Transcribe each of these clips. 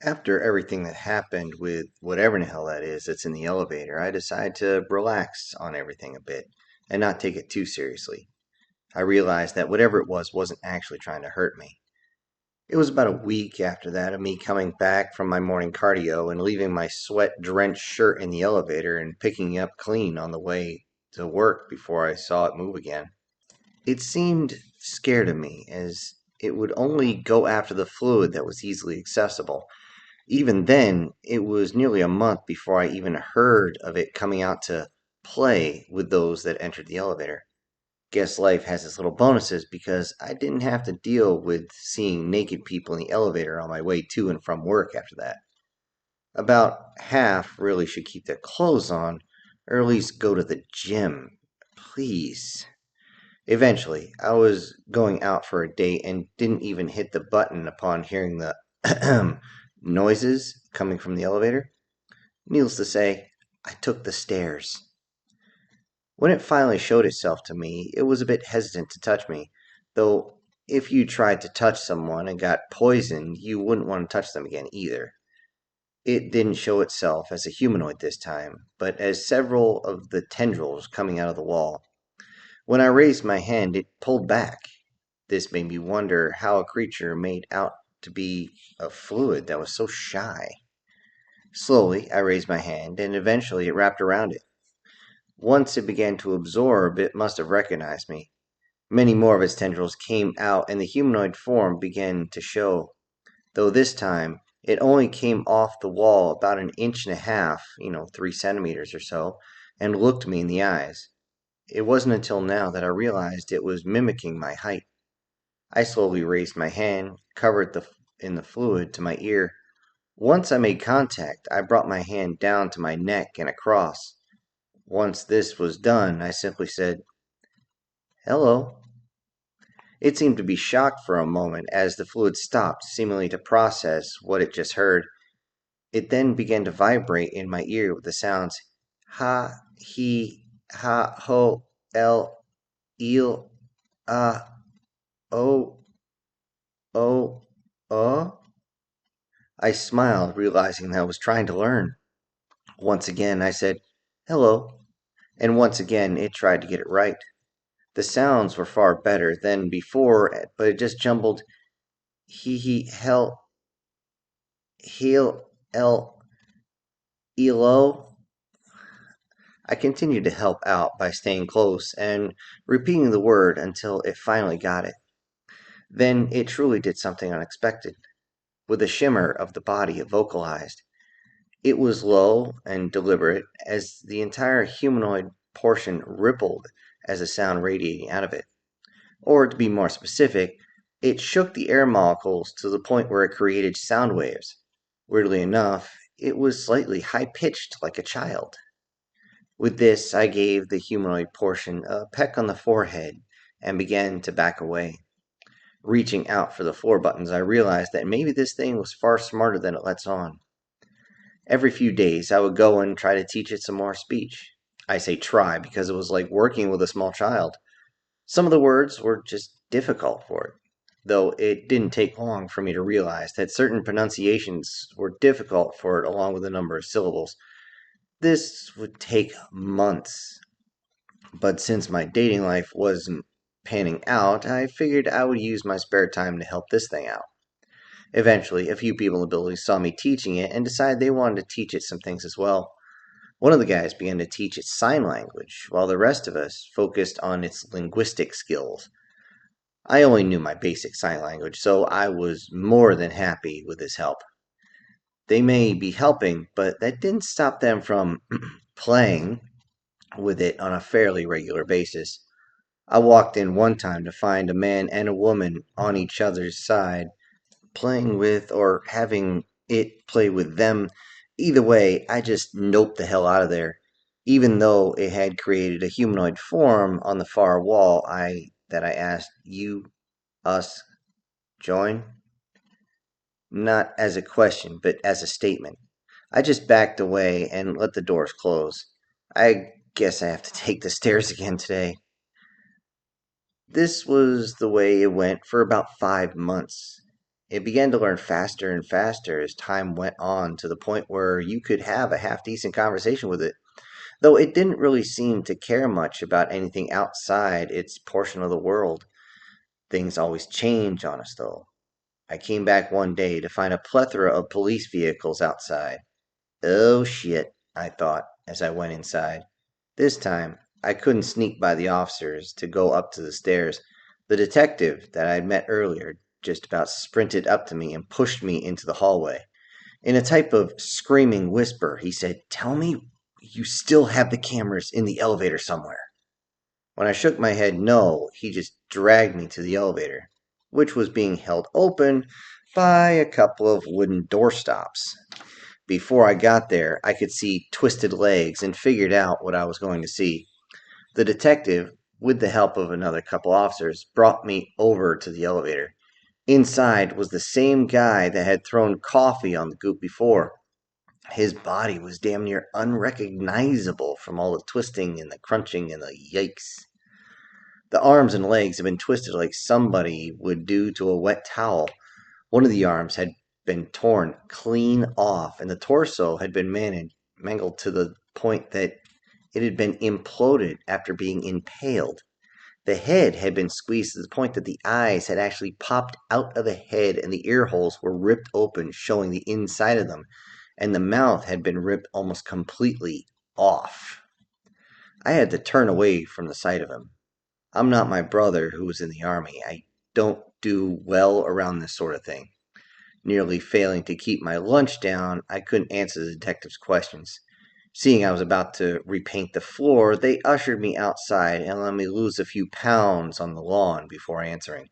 After everything that happened with whatever in the hell that is that's in the elevator, I decided to relax on everything a bit and not take it too seriously. I realized that whatever it was wasn't actually trying to hurt me. It was about a week after that of me coming back from my morning cardio and leaving my sweat drenched shirt in the elevator and picking it up clean on the way to work before I saw it move again. It seemed scared of me, as it would only go after the fluid that was easily accessible. Even then, it was nearly a month before I even heard of it coming out to play with those that entered the elevator. Guess life has its little bonuses because I didn't have to deal with seeing naked people in the elevator on my way to and from work after that. About half really should keep their clothes on, or at least go to the gym. Please. Eventually, I was going out for a date and didn't even hit the button upon hearing the noises coming from the elevator. Needless to say, I took the stairs. When it finally showed itself to me, it was a bit hesitant to touch me, though if you tried to touch someone and got poisoned, you wouldn't want to touch them again either. It didn't show itself as a humanoid this time, but as several of the tendrils coming out of the wall. When I raised my hand, it pulled back. This made me wonder how a creature made out to be a fluid that was so shy. Slowly, I raised my hand, and eventually it wrapped around it. Once it began to absorb, it must have recognized me. Many more of its tendrils came out, and the humanoid form began to show, though this time it only came off the wall about an inch and a half, 3 centimeters or so, and looked me in the eyes. It wasn't until now that I realized it was mimicking my height. I slowly raised my hand, covered in the fluid, to my ear. Once I made contact, I brought my hand down to my neck and across. Once this was done, I simply said, "Hello." It seemed to be shocked for a moment as the fluid stopped, seemingly to process what it just heard. It then began to vibrate in my ear with the sounds ha, he, ha, ho, el, eel, ah, oh, oh, I smiled, realizing that I was trying to learn. Once again, I said, "Hello," and once again it tried to get it right. The sounds were far better than before, but it just jumbled hell, heel, el, elo. I continued to help out by staying close and repeating the word until it finally got it. Then it truly did something unexpected. With a shimmer of the body, it vocalized. It was low and deliberate, as the entire humanoid portion rippled as the sound radiating out of it. Or, to be more specific, it shook the air molecules to the point where it created sound waves. Weirdly enough, it was slightly high pitched like a child. With this, I gave the humanoid portion a peck on the forehead and began to back away. Reaching out for the floor buttons, I realized that maybe this thing was far smarter than it lets on. Every few days, I would go and try to teach it some more speech. I say try because it was like working with a small child. Some of the words were just difficult for it, though it didn't take long for me to realize that certain pronunciations were difficult for it along with a number of syllables. This would take months, but since my dating life wasn't panning out, I figured I would use my spare time to help this thing out. Eventually, a few people in the building saw me teaching it and decided they wanted to teach it some things as well. One of the guys began to teach it sign language, while the rest of us focused on its linguistic skills. I only knew my basic sign language, so I was more than happy with his help. They may be helping, but that didn't stop them from playing with it on a fairly regular basis. I walked in one time to find a man and a woman on each other's side, playing with or having it play with them. Either way, I just noped the hell out of there. Even though it had created a humanoid form on the far wall, I asked, "You, us, join?" Not as a question, but as a statement. I just backed away and let the doors close. I guess I have to take the stairs again today. This was the way it went for about 5 months. It began to learn faster and faster as time went on to the point where you could have a half decent conversation with it, though it didn't really seem to care much about anything outside its portion of the world. Things always change on us, though. I came back one day to find a plethora of police vehicles outside. Oh shit, I thought as I went inside. This time, I couldn't sneak by the officers to go up to the stairs. The detective that I'd met earlier just about sprinted up to me and pushed me into the hallway. In a type of screaming whisper, he said, "Tell me you still have the cameras in the elevator somewhere." When I shook my head no, he just dragged me to the elevator, which was being held open by a couple of wooden doorstops. Before I got there, I could see twisted legs and figured out what I was going to see. The detective, with the help of another couple officers, brought me over to the elevator. Inside was the same guy that had thrown coffee on the goop before. His body was damn near unrecognizable from all the twisting and the crunching and the yikes. The arms and legs had been twisted like somebody would do to a wet towel. One of the arms had been torn clean off, and the torso had been mangled to the point that it had been imploded after being impaled. The head had been squeezed to the point that the eyes had actually popped out of the head and the ear holes were ripped open, showing the inside of them, and the mouth had been ripped almost completely off. I had to turn away from the sight of him. I'm not my brother who was in the army. I don't do well around this sort of thing. Nearly failing to keep my lunch down, I couldn't answer the detective's questions. Seeing I was about to repaint the floor, they ushered me outside and let me lose a few pounds on the lawn before answering.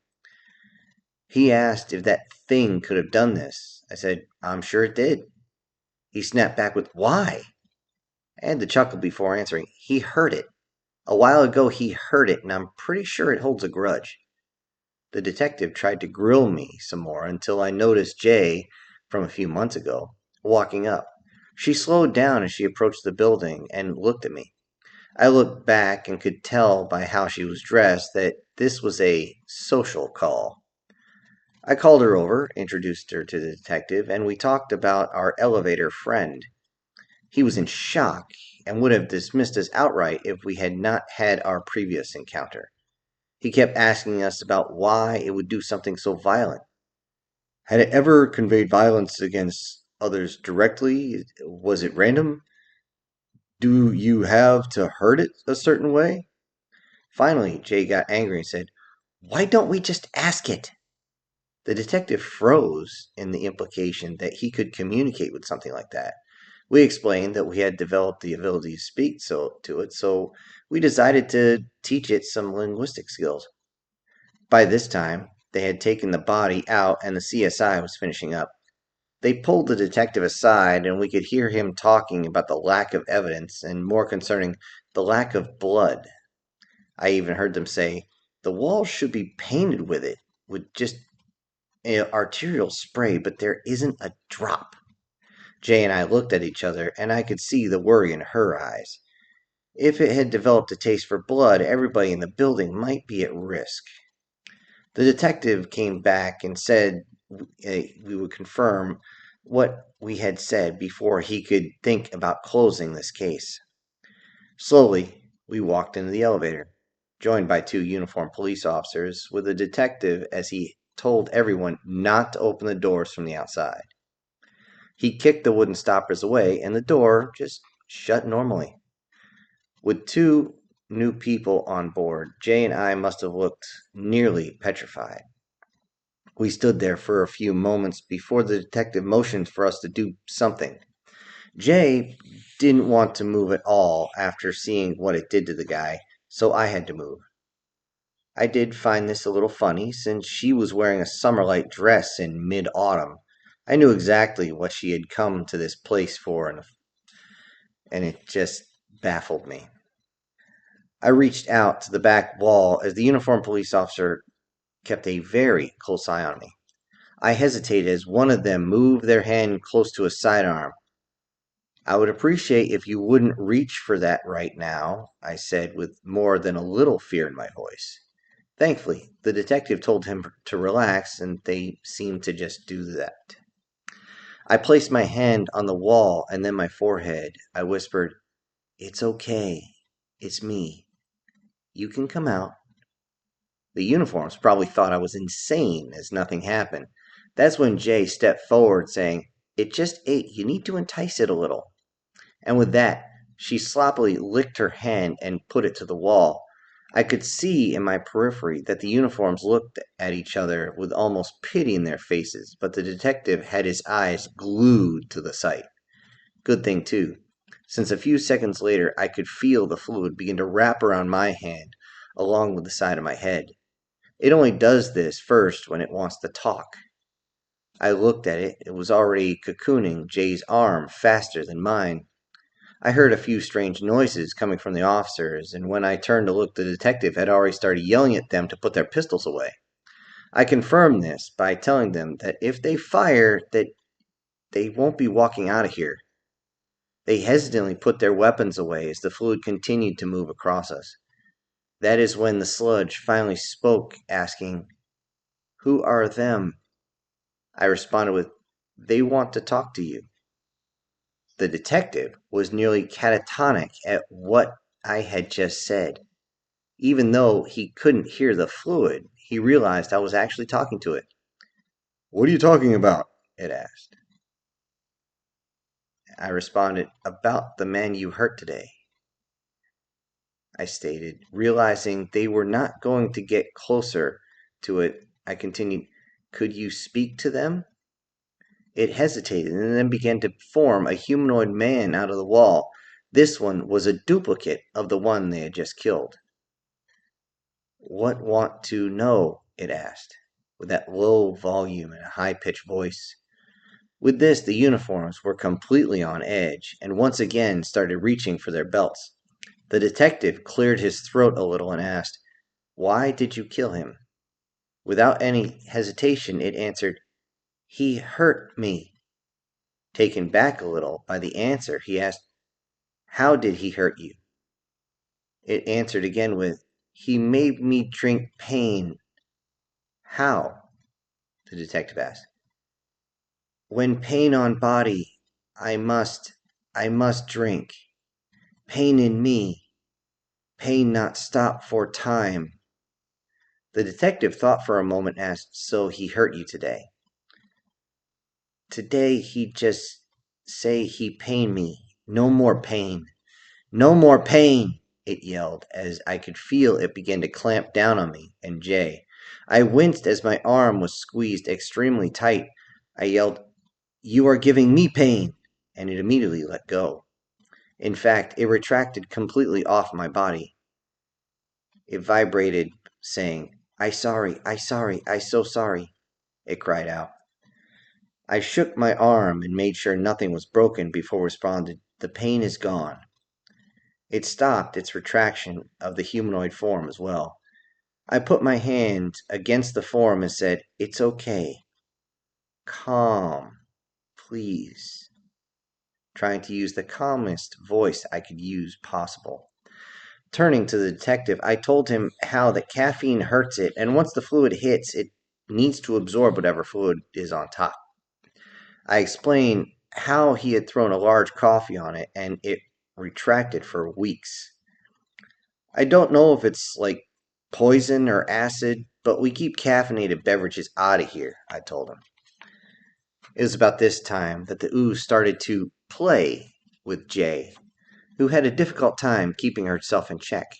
He asked if that thing could have done this. I said, "I'm sure it did." He snapped back with, "Why?" I had to chuckle before answering. He heard it. A while ago he heard it, and I'm pretty sure it holds a grudge. The detective tried to grill me some more until I noticed Jay, from a few months ago, walking up. She slowed down as she approached the building and looked at me. I looked back and could tell by how she was dressed that this was a social call. I called her over, introduced her to the detective, and we talked about our elevator friend. He was in shock and would have dismissed us outright if we had not had our previous encounter. He kept asking us about why it would do something so violent. Had it ever conveyed violence against others directly? Was it random? Do you have to hurt it a certain way? Finally, Jay got angry and said, "Why don't we just ask it?" The detective froze in the implication that he could communicate with something like that. We explained that we had developed the ability to speak to it, so we decided to teach it some linguistic skills. By this time, they had taken the body out and the CSI was finishing up. They pulled the detective aside, and we could hear him talking about the lack of evidence and, more concerning, the lack of blood. I even heard them say, "The walls should be painted with it, with just arterial spray, but there isn't a drop." Jay and I looked at each other, and I could see the worry in her eyes. If it had developed a taste for blood, everybody in the building might be at risk. The detective came back and said we would confirm what we had said before he could think about closing this case. Slowly, we walked into the elevator, joined by two uniformed police officers, with a detective as he told everyone not to open the doors from the outside. He kicked the wooden stoppers away, and the door just shut normally. With two new people on board, Jay and I must have looked nearly petrified. We stood there for a few moments before the detective motioned for us to do something. Jay didn't want to move at all after seeing what it did to the guy, so I had to move. I did find this a little funny since she was wearing a summer-like dress in mid-autumn. I knew exactly what she had come to this place for, and it just baffled me. I reached out to the back wall as the uniformed police officer kept a very close eye on me. I hesitated as one of them moved their hand close to a sidearm. "I would appreciate if you wouldn't reach for that right now," I said with more than a little fear in my voice. Thankfully, the detective told him to relax, and they seemed to just do that. I placed my hand on the wall and then my forehead. I whispered, "It's okay. It's me. You can come out." The uniforms probably thought I was insane as nothing happened. That's when Jay stepped forward, saying, "It just ate. You need to entice it a little." And with that, she sloppily licked her hand and put it to the wall. I could see in my periphery that the uniforms looked at each other with almost pity in their faces, but the detective had his eyes glued to the sight. Good thing, too, since a few seconds later I could feel the fluid begin to wrap around my hand along with the side of my head. It only does this first when it wants to talk. I looked at it. It was already cocooning Jay's arm faster than mine. I heard a few strange noises coming from the officers, and when I turned to look, the detective had already started yelling at them to put their pistols away. I confirmed this by telling them that if they fire, that they won't be walking out of here. They hesitantly put their weapons away as the fluid continued to move across us. That is when the sludge finally spoke, asking, "Who are them?" I responded with, "They want to talk to you." The detective was nearly catatonic at what I had just said. Even though he couldn't hear the fluid, he realized I was actually talking to it. "What are you talking about?" it asked. I responded, "About the man you hurt today," I stated. Realizing they were not going to get closer to it, I continued, "Could you speak to them?" It hesitated and then began to form a humanoid man out of the wall. This one was a duplicate of the one they had just killed. "What want to know?" it asked, with that low volume and a high-pitched voice. With this, the uniforms were completely on edge and once again started reaching for their belts. The detective cleared his throat a little and asked, "Why did you kill him?" Without any hesitation, it answered, "He hurt me." Taken back a little by the answer, he asked, "How did he hurt you?" It answered again with, "He made me drink pain." "How?" the detective asked. "When pain on body, I must, I must drink. Pain in me, pain not stop for time." The detective thought for a moment and asked, "So he hurt you today?" "Today he just say he pain me. No more pain. No more pain," it yelled, as I could feel it begin to clamp down on me and Jay. I winced as my arm was squeezed extremely tight. I yelled, "You are giving me pain," and it immediately let go. In fact, it retracted completely off my body. It vibrated, saying, I sorry, I so sorry," it cried out. I shook my arm and made sure nothing was broken before responded, "The pain is gone." It stopped its retraction of the humanoid form as well. I put my hand against the form and said, "It's okay. Calm, please," trying to use the calmest voice I could use possible. Turning to the detective, I told him how that caffeine hurts it, and once the fluid hits, it needs to absorb whatever fluid is on top. I explained how he had thrown a large coffee on it, and it retracted for weeks. "I don't know if it's like poison or acid, but we keep caffeinated beverages out of here," I told him. It was about this time that the ooze started to play with Jay, who had a difficult time keeping herself in check.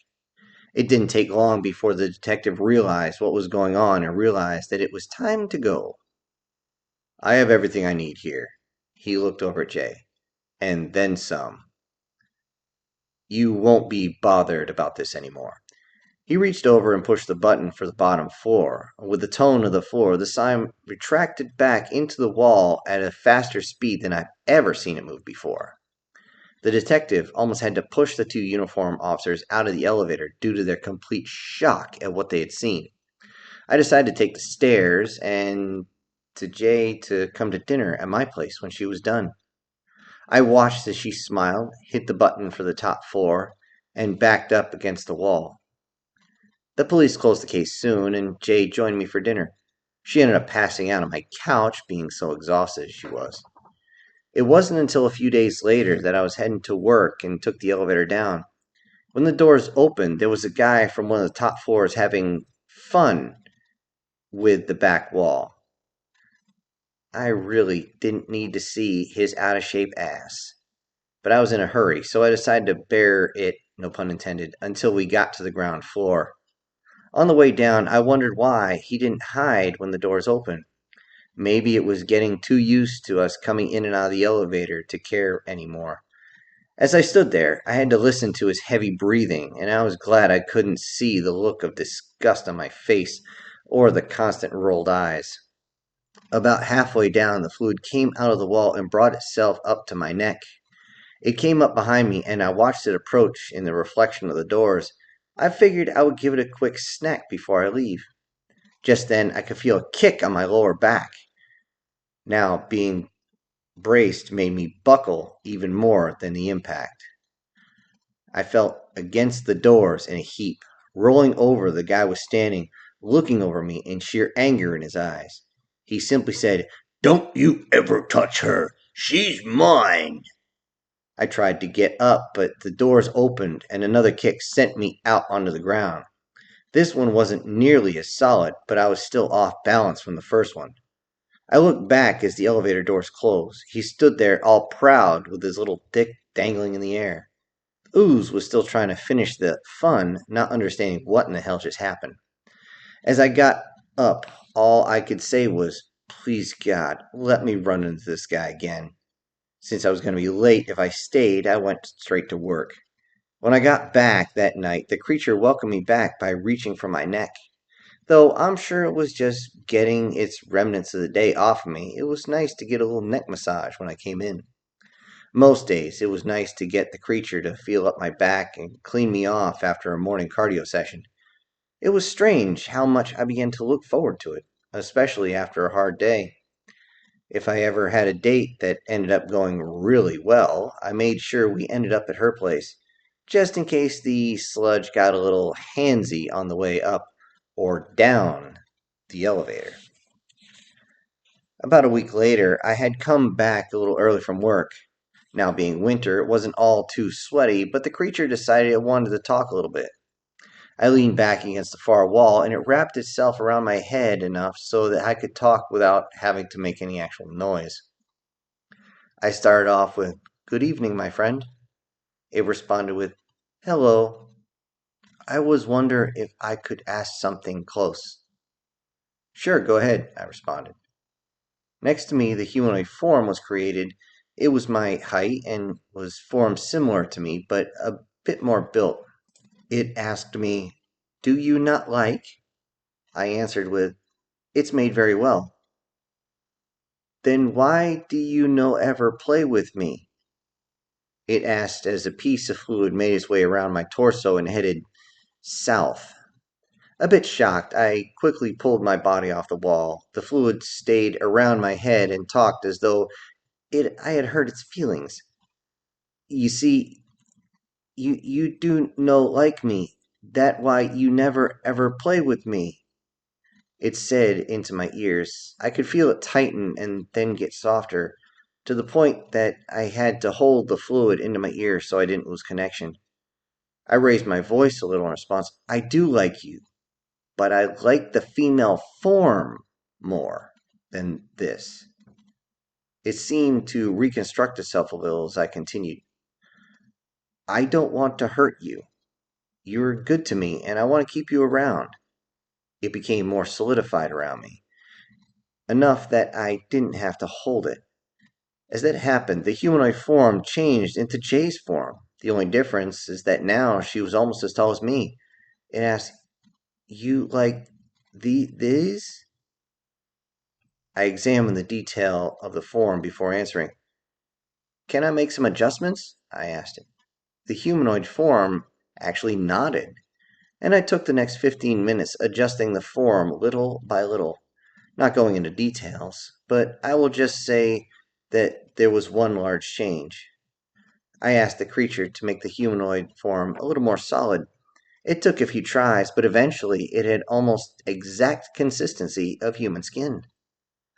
It didn't take long before the detective realized what was going on and realized that it was time to go. "I have everything I need here." He looked over at Jay. "And then some. You won't be bothered about this anymore." He reached over and pushed the button for the bottom floor. With the tone of the floor, the sign retracted back into the wall at a faster speed than I've ever seen it move before. The detective almost had to push the two uniformed officers out of the elevator due to their complete shock at what they had seen. I decided to take the stairs and to Jay to come to dinner at my place when she was done. I watched as she smiled, hit the button for the top floor, and backed up against the wall. The police closed the case soon, and Jay joined me for dinner. She ended up passing out on my couch, being so exhausted as she was. It wasn't until a few days later that I was heading to work and took the elevator down. When the doors opened, there was a guy from one of the top floors having fun with the back wall. I really didn't need to see his out of shape ass. But I was in a hurry, so I decided to bear it, no pun intended, until we got to the ground floor. On the way down, I wondered why he didn't hide when the doors opened. Maybe it was getting too used to us coming in and out of the elevator to care anymore. As I stood there, I had to listen to his heavy breathing, and I was glad I couldn't see the look of disgust on my face or the constant rolled eyes. About halfway down, the fluid came out of the wall and brought itself up to my neck. It came up behind me, and I watched it approach in the reflection of the doors. I figured I would give it a quick snack before I leave. Just then, I could feel a kick on my lower back. Now, being braced made me buckle even more than the impact. I fell against the doors in a heap. Rolling over, the guy was standing, looking over me in sheer anger in his eyes. He simply said, "Don't you ever touch her. She's mine." I tried to get up, but the doors opened and another kick sent me out onto the ground. This one wasn't nearly as solid, but I was still off balance from the first one. I looked back as the elevator doors closed. He stood there all proud with his little dick dangling in the air. Ooze was still trying to finish the fun, not understanding what in the hell just happened. As I got up, all I could say was, "Please God, let me run into this guy again." Since I was going to be late if I stayed, I went straight to work. When I got back that night, the creature welcomed me back by reaching for my neck. Though I'm sure it was just getting its remnants of the day off of me, it was nice to get a little neck massage when I came in. Most days, it was nice to get the creature to feel up my back and clean me off after a morning cardio session. It was strange how much I began to look forward to it, especially after a hard day. If I ever had a date that ended up going really well, I made sure we ended up at her place, just in case the sludge got a little handsy on the way up or down the elevator. About a week later, I had come back a little early from work. Now being winter, it wasn't all too sweaty, but the creature decided it wanted to talk a little bit. I leaned back against the far wall, and it wrapped itself around my head enough so that I could talk without having to make any actual noise. I started off with, "Good evening, my friend." It responded with, "Hello. I was wondering if I could ask something close." "Sure, go ahead," I responded. Next to me, the humanoid form was created. It was my height and was formed similar to me, but a bit more built. It asked me, "Do you not like?" I answered with, "It's made very well." "Then why do you no ever play with me?" It asked as a piece of fluid made its way around my torso and headed south. A bit shocked, I quickly pulled my body off the wall. The fluid stayed around my head and talked as though I had hurt its feelings. "You see, you do no like me. That why you never ever play with me," it said into my ears. I could feel it tighten and then get softer, to the point that I had to hold the fluid into my ear so I didn't lose connection. I raised my voice a little in response. "I do like you, but I like the female form more than this." It seemed to reconstruct itself a little as I continued. "I don't want to hurt you. You're good to me, and I want to keep you around." It became more solidified around me, enough that I didn't have to hold it. As that happened, the humanoid form changed into Jay's form. The only difference is that now she was almost as tall as me. It asked, "You like these?" I examined the detail of the form before answering. "Can I make some adjustments?" I asked it. The humanoid form actually nodded, and I took the next 15 minutes adjusting the form little by little, not going into details, but I will just say that there was one large change. I asked the creature to make the humanoid form a little more solid. It took a few tries, but eventually it had almost exact consistency of human skin.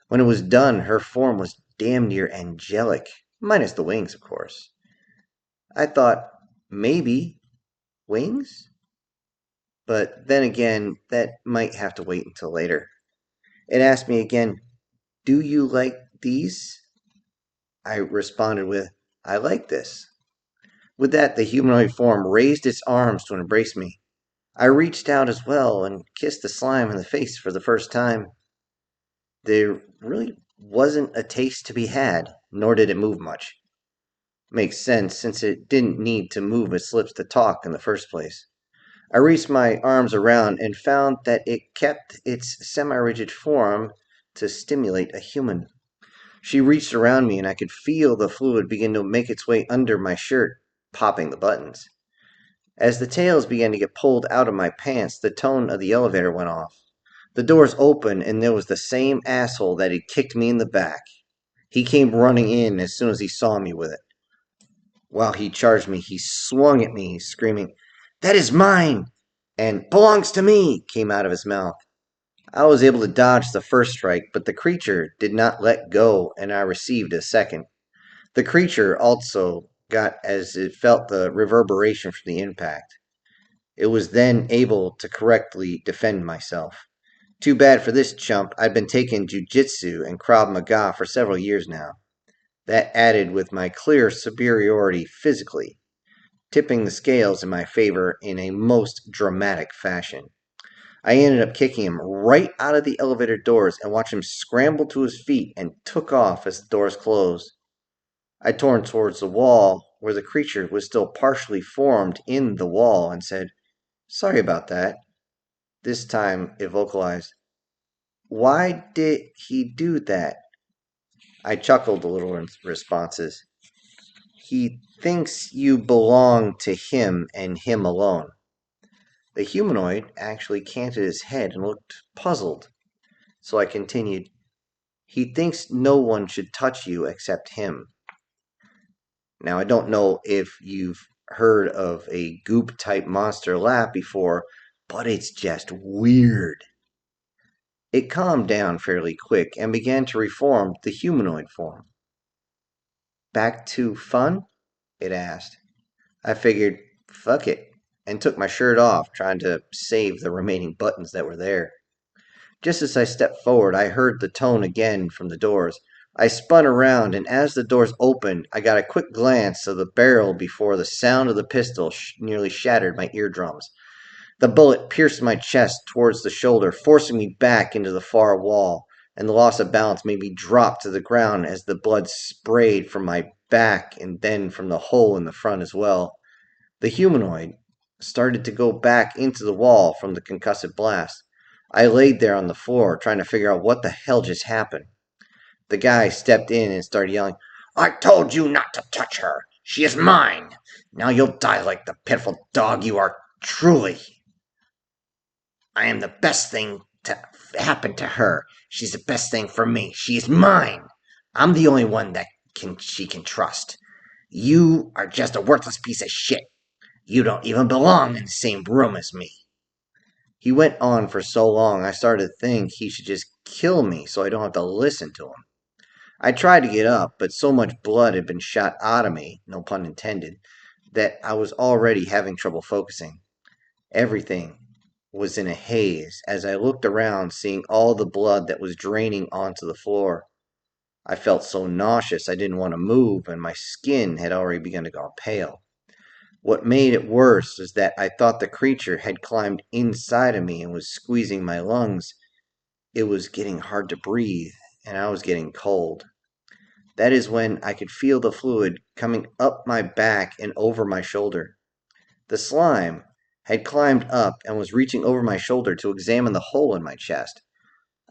When it was done, her form was damn near angelic, minus the wings, of course. I thought, maybe wings? But then again, that might have to wait until later. It asked me again, do you like these? I responded with, I like this. With that, the humanoid form raised its arms to embrace me. I reached out as well and kissed the slime in the face for the first time. There really wasn't a taste to be had, nor did it move much. Makes sense since it didn't need to move its lips to talk in the first place. I reached my arms around and found that it kept its semi rigid form to stimulate a human. She reached around me and I could feel the fluid begin to make its way under my shirt, popping the buttons. As the tails began to get pulled out of my pants, the tone of the elevator went off. The doors opened and there was the same asshole that had kicked me in the back. He came running in as soon as he saw me with it. While he charged me, he swung at me, screaming, "That is mine!" and "belongs to me!" came out of his mouth. I was able to dodge the first strike, but the creature did not let go, and I received a second. The creature also got as it felt the reverberation from the impact. It was then able to correctly defend myself. Too bad for this chump, I'd been taking jujitsu and Krav Maga for several years now. That added with my clear superiority physically, tipping the scales in my favor in a most dramatic fashion. I ended up kicking him right out of the elevator doors and watched him scramble to his feet and took off as the doors closed. I turned towards the wall where the creature was still partially formed in the wall and said, "Sorry about that." This time it vocalized, "Why did he do that?" I chuckled a little in responses. "He thinks you belong to him and him alone." The humanoid actually canted his head and looked puzzled. So I continued, "He thinks no one should touch you except him." Now, I don't know if you've heard of a goop type monster lap before, but it's just weird. It calmed down fairly quick and began to reform the humanoid form. "Back to fun?" it asked. I figured, fuck it, and took my shirt off, trying to save the remaining buttons that were there. Just as I stepped forward, I heard the tone again from the doors. I spun around, and as the doors opened, I got a quick glance of the barrel before the sound of the pistol nearly shattered my eardrums. The bullet pierced my chest towards the shoulder, forcing me back into the far wall, and the loss of balance made me drop to the ground as the blood sprayed from my back and then from the hole in the front as well. The humanoid started to go back into the wall from the concussive blast. I laid there on the floor, trying to figure out what the hell just happened. The guy stepped in and started yelling, "I told you not to touch her! She is mine! Now you'll die like the pitiful dog you are truly! I am the best thing to happen to her. She's the best thing for me. She is mine! I'm the only one that she can trust. You are just a worthless piece of shit. You don't even belong in the same room as me." He went on for so long, I started to think he should just kill me so I don't have to listen to him. I tried to get up, but so much blood had been shot out of me, no pun intended, that I was already having trouble focusing. Everything was in a haze as I looked around, seeing all the blood that was draining onto the floor. I felt so nauseous I didn't want to move, and my skin had already begun to go pale. What made it worse is that I thought the creature had climbed inside of me and was squeezing my lungs. It was getting hard to breathe, and I was getting cold. That is when I could feel the fluid coming up my back and over my shoulder. The slime had climbed up and was reaching over my shoulder to examine the hole in my chest.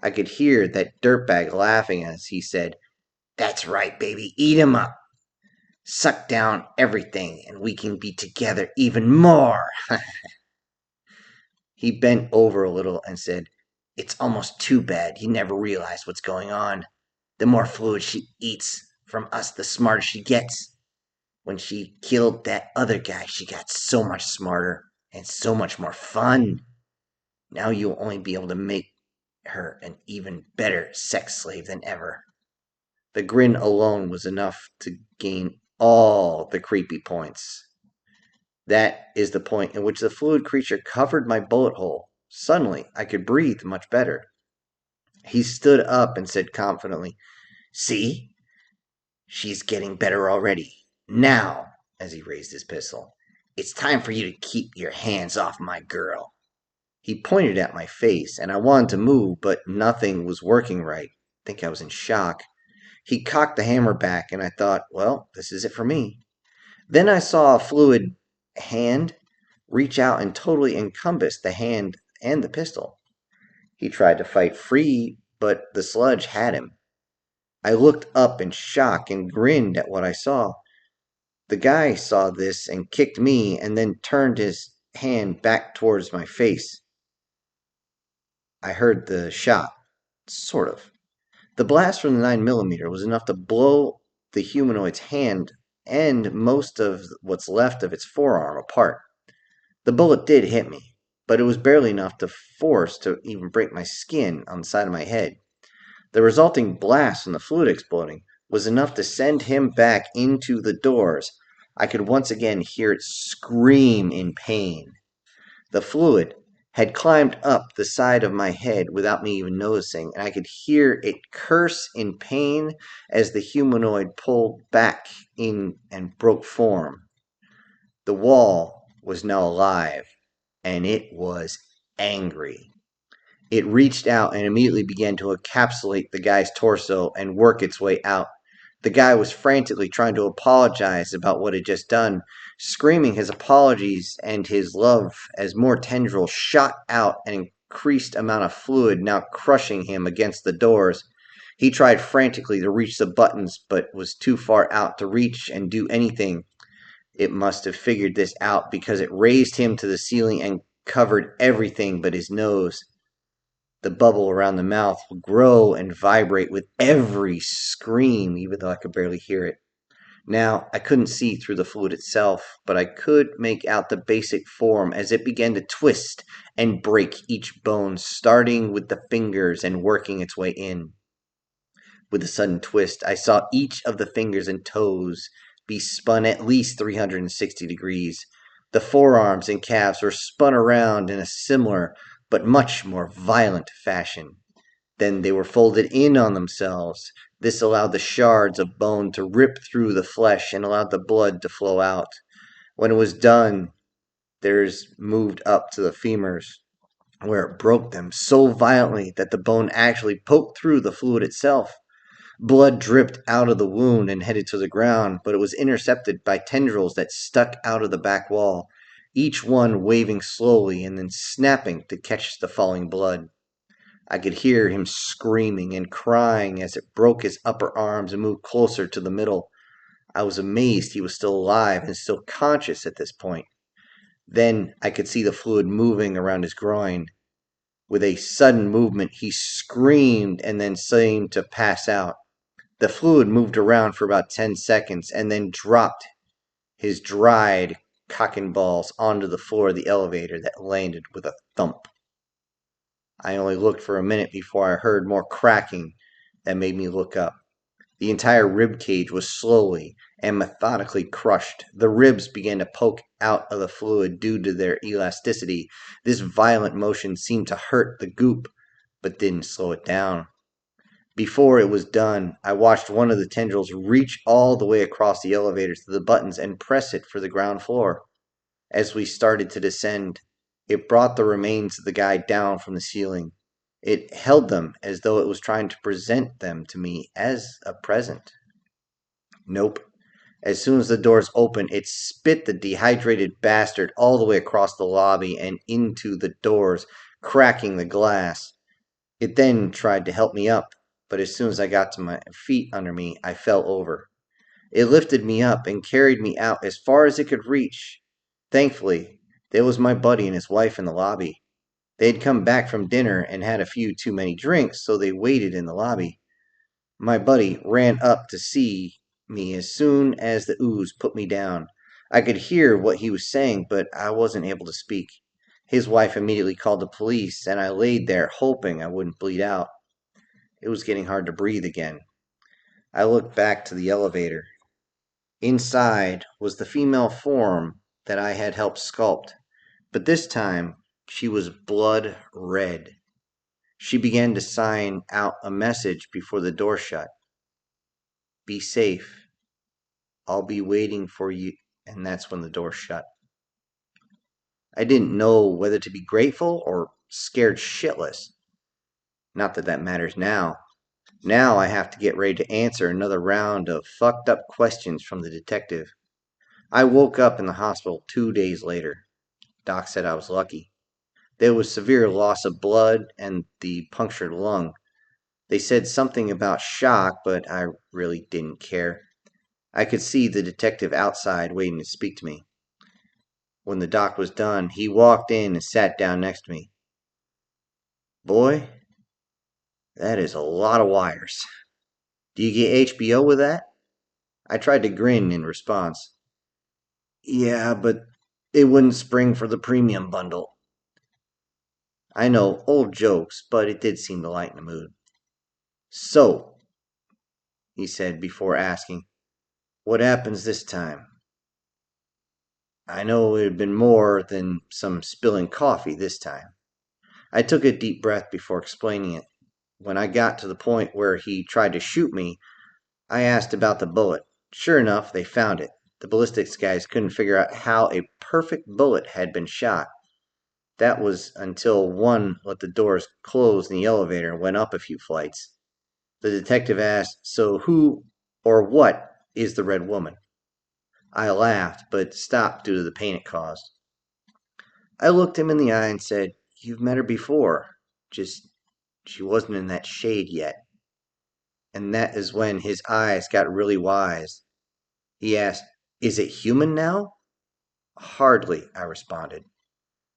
I could hear that dirtbag laughing as he said, "That's right, baby, eat him up. Suck down everything, and we can be together even more." He bent over a little and said, "It's almost too bad you never realized what's going on. The more fluid she eats from us, the smarter she gets. When she killed that other guy, she got so much smarter, and so much more fun. Now you'll only be able to make her an even better sex slave than ever. The grin alone was enough to gain all the creepy points. That is the point in which the fluid creature covered my bullet hole. Suddenly, I could breathe much better. He stood up and said confidently, "See? She's getting better already. Now," as he raised his pistol, "it's time for you to keep your hands off my girl." He pointed at my face, and I wanted to move, but nothing was working right. I think I was in shock. He cocked the hammer back, and I thought, well, this is it for me. Then I saw a fluid hand reach out and totally encompass the hand and the pistol. He tried to fight free, but the sludge had him. I looked up in shock and grinned at what I saw. The guy saw this and kicked me and then turned his hand back towards my face. I heard the shot, sort of. The blast from the 9mm was enough to blow the humanoid's hand and most of what's left of its forearm apart. The bullet did hit me, but it was barely enough to force to even break my skin on the side of my head. The resulting blast from the fluid exploding was enough to send him back into the doors. I could once again hear it scream in pain. The fluid had climbed up the side of my head without me even noticing, and I could hear it curse in pain as the humanoid pulled back in and broke form. The wall was now alive, and it was angry. It reached out and immediately began to encapsulate the guy's torso and work its way out. The guy was frantically trying to apologize about what he'd just done, screaming his apologies and his love as more tendrils shot out an increased amount of fluid now crushing him against the doors. He tried frantically to reach the buttons, but was too far out to reach and do anything. It must have figured this out because it raised him to the ceiling and covered everything but his nose. The bubble around the mouth would grow and vibrate with every scream, even though I could barely hear it. Now, I couldn't see through the fluid itself, but I could make out the basic form as it began to twist and break each bone, starting with the fingers and working its way in. With a sudden twist, I saw each of the fingers and toes be spun at least 360 degrees. The forearms and calves were spun around in a similar but much more violent fashion. Then they were folded in on themselves. This allowed the shards of bone to rip through the flesh and allowed the blood to flow out. When it was done, theirs moved up to the femurs, where it broke them so violently that the bone actually poked through the fluid itself. Blood dripped out of the wound and headed to the ground, but it was intercepted by tendrils that stuck out of the back wall, each one waving slowly and then snapping to catch the falling blood. I could hear him screaming and crying as it broke his upper arms and moved closer to the middle. I was amazed he was still alive and still conscious at this point. Then I could see the fluid moving around his groin. With a sudden movement, he screamed and then seemed to pass out. The fluid moved around for about 10 seconds and then dropped his dried cock and balls onto the floor of the elevator that landed with a thump. I only looked for a minute before I heard more cracking that made me look up. The entire rib cage was slowly and methodically crushed. The ribs began to poke out of the fluid due to their elasticity. This violent motion seemed to hurt the goop, but didn't slow it down. Before it was done, I watched one of the tendrils reach all the way across the elevator to the buttons and press it for the ground floor. As we started to descend, it brought the remains of the guy down from the ceiling. It held them as though it was trying to present them to me as a present. Nope. As soon as the doors opened, it spit the dehydrated bastard all the way across the lobby and into the doors, cracking the glass. It then tried to help me up, but as soon as I got to my feet under me, I fell over. It lifted me up and carried me out as far as it could reach. Thankfully, there was my buddy and his wife in the lobby. They had come back from dinner and had a few too many drinks, so they waited in the lobby. My buddy ran up to see me as soon as the ooze put me down. I could hear what he was saying, but I wasn't able to speak. His wife immediately called the police, and I laid there hoping I wouldn't bleed out. It was getting hard to breathe again. I looked back to the elevator. Inside was the female form that I had helped sculpt, but this time she was blood red. She began to sign out a message before the door shut. Be safe. I'll be waiting for you. And that's when the door shut. I didn't know whether to be grateful or scared shitless. Not that that matters now. Now I have to get ready to answer another round of fucked up questions from the detective. I woke up in the hospital 2 days later. Doc said I was lucky. There was severe loss of blood and the punctured lung. They said something about shock, but I really didn't care. I could see the detective outside waiting to speak to me. When the doc was done, he walked in and sat down next to me. Boy, that is a lot of wires. Do you get HBO with that? I tried to grin in response. Yeah, but it wouldn't spring for the premium bundle. I know, old jokes, but it did seem to lighten the mood. So, he said before asking, what happens this time? I know it had been more than some spilling coffee this time. I took a deep breath before explaining it. When I got to the point where he tried to shoot me, I asked about the bullet. Sure enough, they found it. The ballistics guys couldn't figure out how a perfect bullet had been shot. That was until one let the doors close in the elevator and went up a few flights. The detective asked, so who or what is the red woman? I laughed, but stopped due to the pain it caused. I looked him in the eye and said, you've met her before. Just, she wasn't in that shade yet. And that is when his eyes got really wise. He asked, is it human now? Hardly, I responded.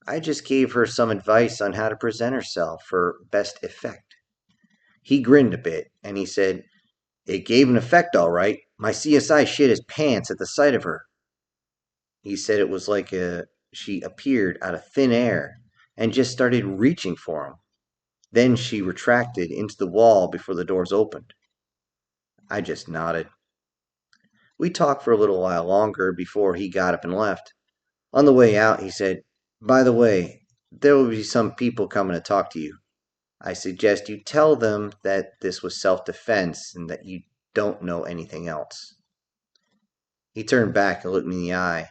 I just gave her some advice on how to present herself for best effect. He grinned a bit, and he said, it gave an effect all right. My CSI shit his pants at the sight of her. He said it was like she appeared out of thin air and just started reaching for him. Then she retracted into the wall before the doors opened. I just nodded. We talked for a little while longer before he got up and left. On the way out, he said, by the way, there will be some people coming to talk to you. I suggest you tell them that this was self-defense and that you don't know anything else. He turned back and looked me in the eye.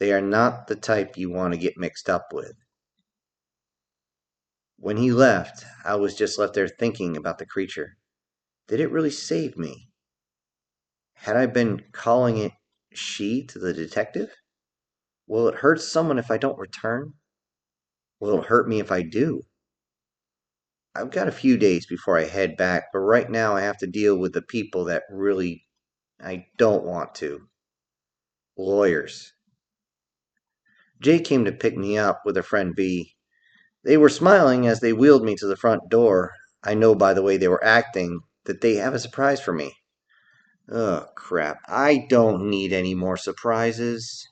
They are not the type you want to get mixed up with. When he left, I was just left there thinking about the creature. Did it really save me? Had I been calling it she to the detective? Will it hurt someone if I don't return? Will it hurt me if I do? I've got a few days before I head back, but right now I have to deal with the people that really I don't want to. Lawyers. Jay came to pick me up with her friend B. They were smiling as they wheeled me to the front door. I know by the way they were acting that they have a surprise for me. Oh, crap. I don't need any more surprises.